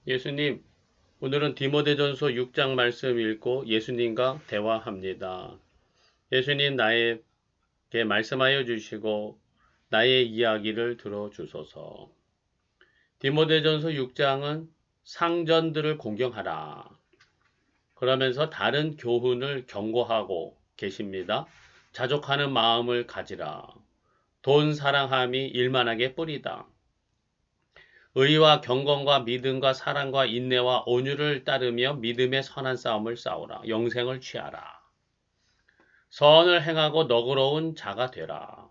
예수님, 오늘은 디모데전서 6장 말씀 읽고 예수님과 대화합니다. 예수님 나에게 말씀하여 주시고 나의 이야기를 들어주소서. 디모데전서 6장은 상전들을 공경하라. 그러면서 다른 교훈을 경고하고 계십니다. 자족하는 마음을 가지라. 돈 사랑함이 일만하게 뿌리다. 의와 경건과 믿음과 사랑과 인내와 온유를 따르며 믿음의 선한 싸움을 싸우라. 영생을 취하라. 선을 행하고 너그러운 자가 되라.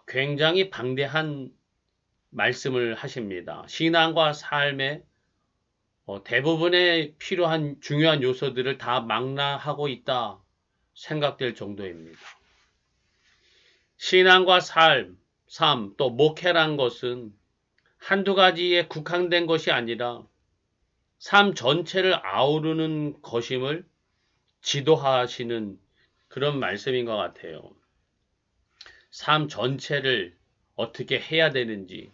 굉장히 방대한 말씀을 하십니다. 신앙과 삶의 대부분의 필요한 중요한 요소들을 다 망라하고 있다 생각될 정도입니다. 신앙과 삶, 또 목회란 것은 한두 가지에 국한된 것이 아니라 삶 전체를 아우르는 것임을 지도하시는 그런 말씀인 것 같아요. 삶 전체를 어떻게 해야 되는지,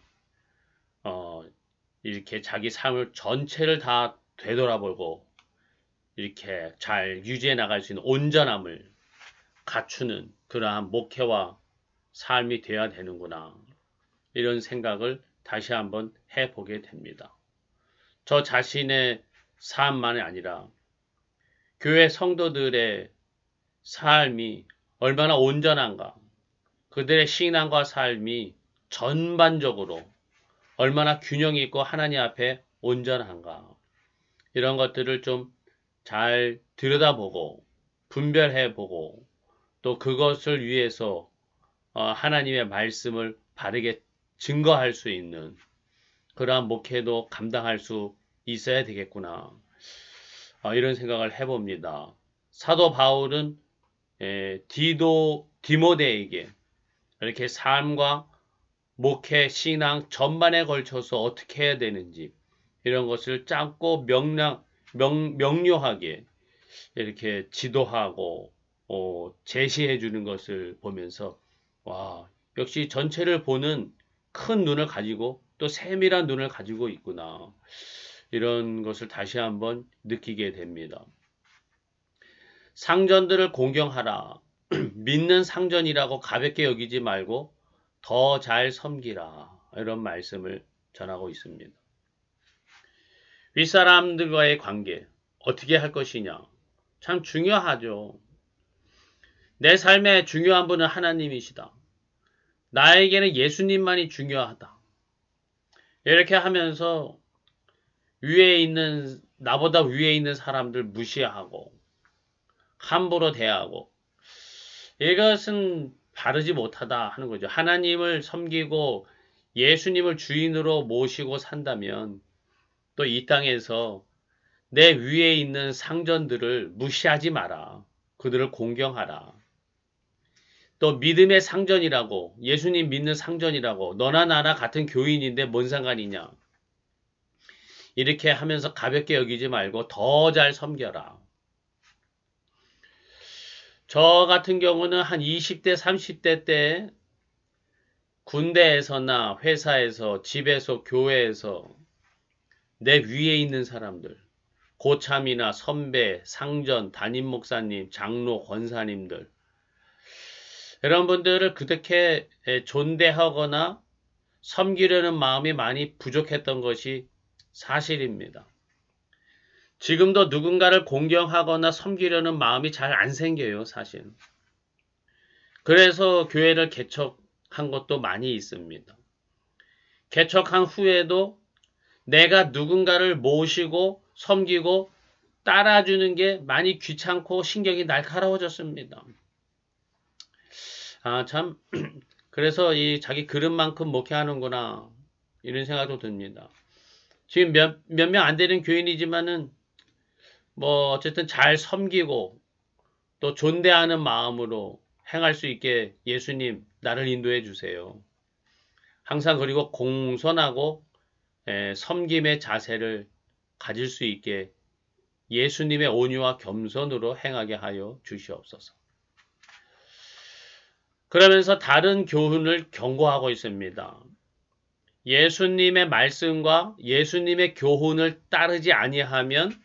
이렇게 자기 삶을 전체를 다 되돌아보고, 이렇게 잘 유지해 나갈 수 있는 온전함을 갖추는 그러한 목회와 삶이 되어야 되는구나. 이런 생각을 다시 한번 해보게 됩니다. 저 자신의 삶만이 아니라 교회 성도들의 삶이 얼마나 온전한가, 그들의 신앙과 삶이 전반적으로 얼마나 균형이 있고 하나님 앞에 온전한가, 이런 것들을 좀 잘 들여다보고 분별해보고 또 그것을 위해서 하나님의 말씀을 바르게 증거할 수 있는 그러한 목회도 감당할 수 있어야 되겠구나. 이런 생각을 해봅니다. 사도 바울은 디모데에게 이렇게 삶과 목회, 신앙 전반에 걸쳐서 어떻게 해야 되는지 이런 것을 짧고 명료하게 이렇게 지도하고 제시해 주는 것을 보면서 와, 역시 전체를 보는 큰 눈을 가지고 또 세밀한 눈을 가지고 있구나. 이런 것을 다시 한번 느끼게 됩니다. 상전들을 공경하라. 믿는 상전이라고 가볍게 여기지 말고 더 잘 섬기라. 이런 말씀을 전하고 있습니다. 윗사람들과의 관계 어떻게 할 것이냐. 참 중요하죠. 내 삶에 중요한 분은 하나님이시다. 나에게는 예수님만이 중요하다. 이렇게 하면서 나보다 위에 있는 사람들 무시하고 함부로 대하고 이것은 바르지 못하다 하는 거죠. 하나님을 섬기고 예수님을 주인으로 모시고 산다면 또 이 땅에서 내 위에 있는 상전들을 무시하지 마라. 그들을 공경하라. 또 믿음의 상전이라고, 예수님 믿는 상전이라고, 너나 나나 같은 교인인데 뭔 상관이냐. 이렇게 하면서 가볍게 여기지 말고 더 잘 섬겨라. 저 같은 경우는 한 20대, 30대 때 군대에서나 회사에서, 집에서, 교회에서 내 위에 있는 사람들, 고참이나 선배, 상전, 담임 목사님, 장로, 권사님들, 이런 분들을 그렇게 존대하거나 섬기려는 마음이 많이 부족했던 것이 사실입니다. 지금도 누군가를 공경하거나 섬기려는 마음이 잘 안 생겨요, 사실. 그래서 교회를 개척한 것도 많이 있습니다. 개척한 후에도 내가 누군가를 모시고 섬기고 따라주는 게 많이 귀찮고 신경이 날카로워졌습니다. 참, 그래서 이 자기 그릇만큼 목회하는구나, 이런 생각도 듭니다. 지금 몇 명 안 되는 교인이지만은, 어쨌든 잘 섬기고, 또 존대하는 마음으로 행할 수 있게 예수님, 나를 인도해 주세요. 항상 그리고 공손하고, 섬김의 자세를 가질 수 있게 예수님의 온유와 겸손으로 행하게 하여 주시옵소서. 그러면서 다른 교훈을 경고하고 있습니다. 예수님의 말씀과 예수님의 교훈을 따르지 아니하면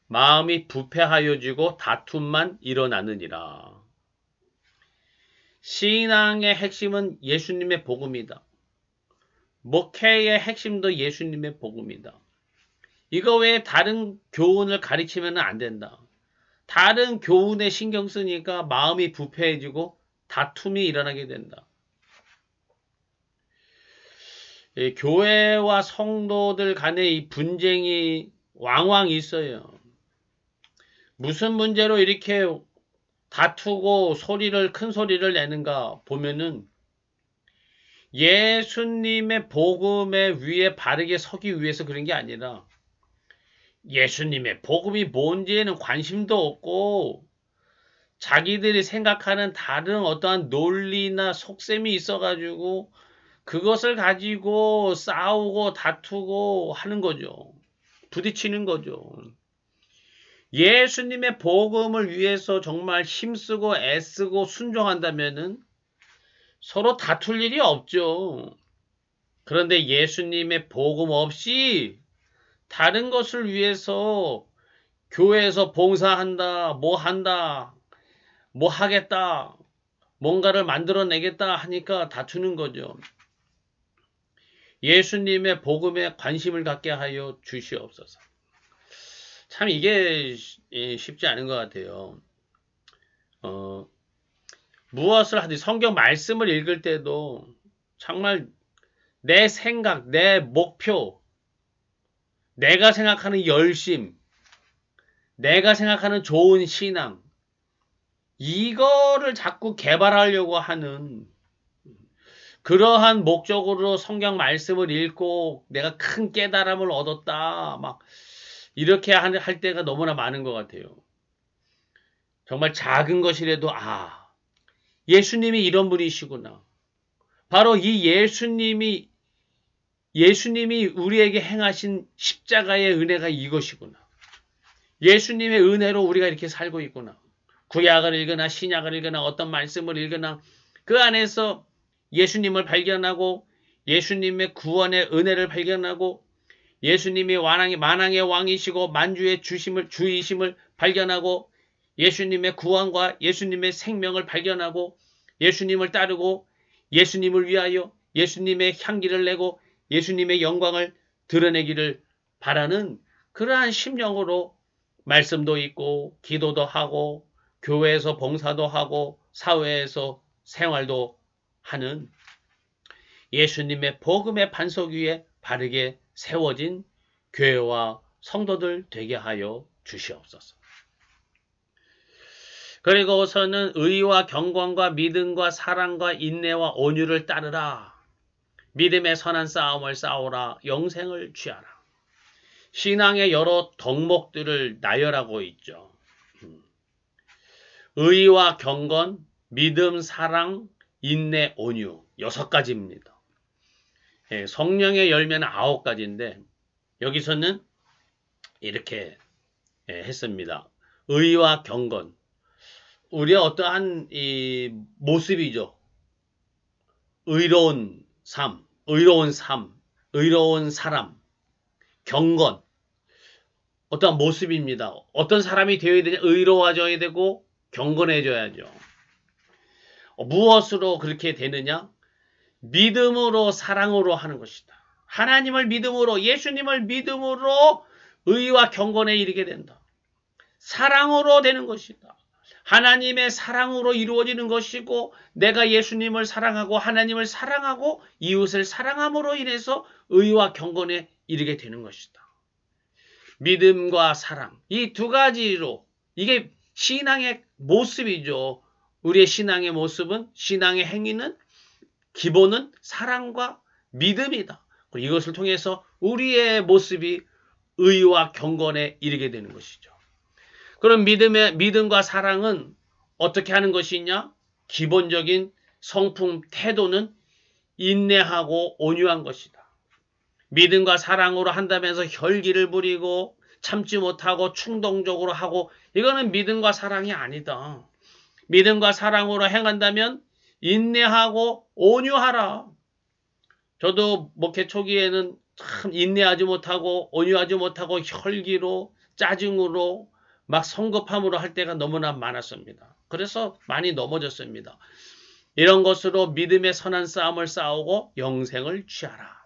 마음이 부패하여지고 다툼만 일어나느니라. 신앙의 핵심은 예수님의 복음이다. 목회의 핵심도 예수님의 복음이다. 이거 외에 다른 교훈을 가르치면 안 된다. 다른 교훈에 신경 쓰니까 마음이 부패해지고 다툼이 일어나게 된다. 교회와 성도들 간의 이 분쟁이 왕왕 있어요. 무슨 문제로 이렇게 다투고 큰 소리를 내는가 보면은 예수님의 복음의 위에 바르게 서기 위해서 그런 게 아니라 예수님의 복음이 뭔지에는 관심도 없고 자기들이 생각하는 다른 어떠한 논리나 속셈이 있어가지고 그것을 가지고 싸우고 다투고 하는 거죠. 부딪히는 거죠. 예수님의 복음을 위해서 정말 힘쓰고 애쓰고 순종한다면은 서로 다툴 일이 없죠. 그런데 예수님의 복음 없이 다른 것을 위해서 교회에서 봉사한다, 뭐 한다, 뭐 하겠다, 뭔가를 만들어내겠다 하니까 다투는 거죠. 예수님의 복음에 관심을 갖게 하여 주시옵소서. 참 이게 쉽지 않은 것 같아요. 무엇을 하든 성경 말씀을 읽을 때도 정말 내 생각, 내 목표, 내가 생각하는 열심, 내가 생각하는 좋은 신앙, 이거를 자꾸 개발하려고 하는 그러한 목적으로 성경 말씀을 읽고 내가 큰 깨달음을 얻었다. 막 이렇게 할 때가 너무나 많은 것 같아요. 정말 작은 것이라도 예수님이 이런 분이시구나. 바로 이 예수님이 우리에게 행하신 십자가의 은혜가 이것이구나. 예수님의 은혜로 우리가 이렇게 살고 있구나. 구약을 읽거나 신약을 읽거나 어떤 말씀을 읽거나 그 안에서 예수님을 발견하고 예수님의 구원의 은혜를 발견하고 예수님이 만왕의 왕이시고 만주의 주이심을 발견하고 예수님의 구원과 예수님의 생명을 발견하고 예수님을 따르고 예수님을 위하여 예수님의 향기를 내고 예수님의 영광을 드러내기를 바라는 그러한 심령으로 말씀도 있고 기도도 하고 교회에서 봉사도 하고 사회에서 생활도 하는 예수님의 복음의 반석 위에 바르게 세워진 교회와 성도들 되게 하여 주시옵소서. 그리고서는 의와 경건과 믿음과 사랑과 인내와 온유를 따르라. 믿음의 선한 싸움을 싸우라. 영생을 취하라. 신앙의 여러 덕목들을 나열하고 있죠. 의와 경건, 믿음, 사랑, 인내, 온유 6가지입니다. 성령의 열매는 9가지인데 여기서는 이렇게 했습니다. 의와 경건. 우리의 어떠한 이 모습이죠. 의로운 삶, 의로운 사람, 경건. 어떠한 모습입니다. 어떤 사람이 되어야 되냐? 의로워져야 되고 경건해져야죠. 무엇으로 그렇게 되느냐? 믿음으로 사랑으로 하는 것이다. 하나님을 믿음으로 예수님을 믿음으로 의와 경건에 이르게 된다. 사랑으로 되는 것이다. 하나님의 사랑으로 이루어지는 것이고 내가 예수님을 사랑하고 하나님을 사랑하고 이웃을 사랑함으로 인해서 의와 경건에 이르게 되는 것이다. 믿음과 사랑 이 2가지로 이게 신앙의 모습이죠. 우리의 신앙의 모습은 신앙의 행위는 기본은 사랑과 믿음이다. 이것을 통해서 우리의 모습이 의와 경건에 이르게 되는 것이죠. 그럼 믿음과 사랑은 어떻게 하는 것이냐? 기본적인 성품 태도는 인내하고 온유한 것이다. 믿음과 사랑으로 한다면서 혈기를 부리고 참지 못하고 충동적으로 하고 이거는 믿음과 사랑이 아니다. 믿음과 사랑으로 행한다면 인내하고 온유하라. 저도 목회 초기에는 참 인내하지 못하고 온유하지 못하고 혈기로 짜증으로 막 성급함으로 할 때가 너무나 많았습니다. 그래서 많이 넘어졌습니다. 이런 것으로 믿음의 선한 싸움을 싸우고 영생을 취하라.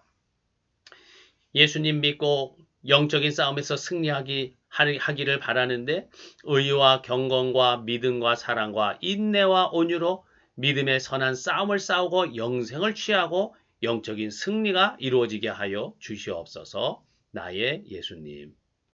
예수님 믿고 영적인 싸움에서 승리하기를 바라는데 의와 경건과 믿음과 사랑과 인내와 온유로 믿음의 선한 싸움을 싸우고 영생을 취하고 영적인 승리가 이루어지게 하여 주시옵소서. 나의 예수님.